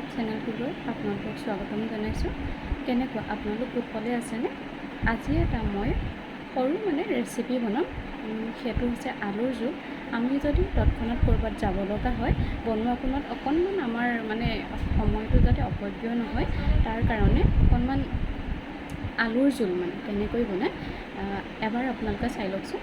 YouTube চেনেলটোলৈ আপোনালোকক স্বাগতম জনাইছোঁ। কেনেকুৱা আপোনালোক কুশলে আছেনে? আজি এটা মই সৰু ৰেচিপি বনাম। সেইটো হৈছে আলুৰ জোল। আমি যদি তৎক্ষণাত ক'ৰবাত যাব লগা হয়, বনোৱা কোণত অকণমান আমাৰ সময়টো যাতে অপব্যয় নহয়, তাৰ কাৰণে অকণমান আলুৰ জোল কেনেকৈ বনায় এবাৰ আপোনালোকে চাই লওকচোন।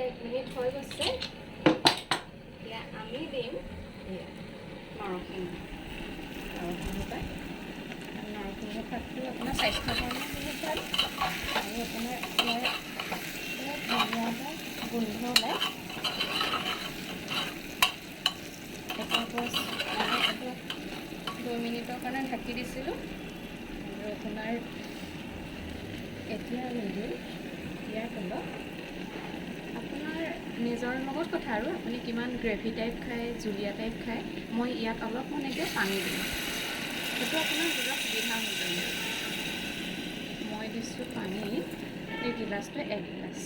এক মিনিট হৈ গৈছে। এতিয়া আমি দিম নৰসিংহ পাত। নৰসিংহ পাতটো আপোনাৰ স্বাস্থ্যৰ কাৰণে বহুত ভাল, আৰু আপোনাৰ ইয়াৰ ধুনীয়া এটা গোন্ধ ওলায়। এইটো 2 মিনিটৰ কাৰণে ঢাকি দিছিলোঁ, আৰু আপোনাৰ এতিয়া আমি দিম ইয়াৰ তলত আপোনাৰ নিজৰ লগত কথা, আৰু আপুনি কিমান গ্ৰেভি টাইপ খায়, জুলীয়া টাইপ খায়। মই ইয়াত অলপমান পানী দিম, সেইটো আপোনাৰ নিজৰ সুবিধা অনুযায়ী। মই দিছোঁ পানী, এই গিলাচটো 1 গিলাচ,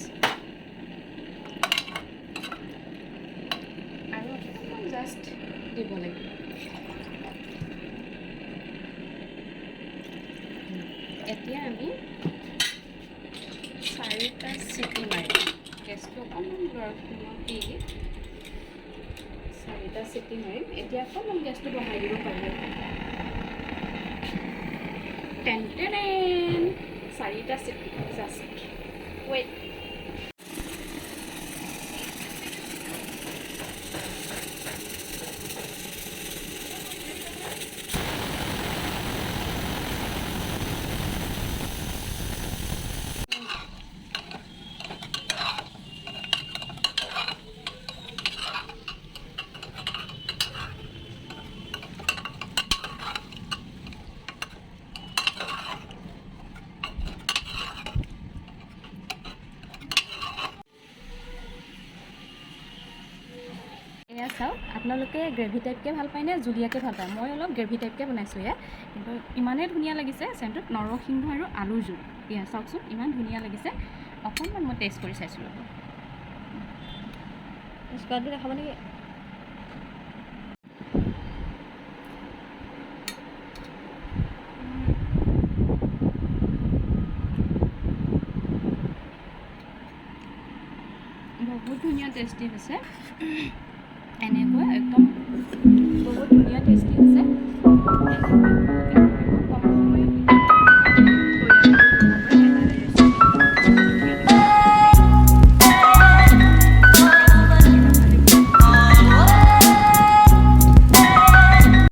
আৰু অকণমান জাষ্ট দিব লাগিব। এতিয়া আমি 4টা চিটি মাৰিম। গেছটো অকণমান লৰাখিনি দি 4টা চিটি মাৰিম। এতিয়া অকণমান গেছটো বঢ়াই দিব পাৰিব। 4টা চিটি, জাষ্ট ৱেইট। এয়া চাওক, আপোনালোকে গ্ৰেভি টাইপকৈ ভাল পায়নে জুলীয়াকৈ ভাল পায়? মই অলপ গ্ৰেভি টাইপকৈ বনাইছোঁ এয়া, কিন্তু ইমানেই ধুনীয়া লাগিছে চেণ্টত। নৰসিংহ আৰু আলুৰ জোল, এয়া চাওকচোন ইমান ধুনীয়া লাগিছে। অকণমান মই টেষ্ট কৰি চাইছিলোঁ। স্কোৱাডটো দেখাব নেকি? ধুনীয়া টেষ্টি হৈছে এনেকৈ একদম বহুত ধুনীয়া টেষ্টি হৈছে এনেকৈ আপোনালোকে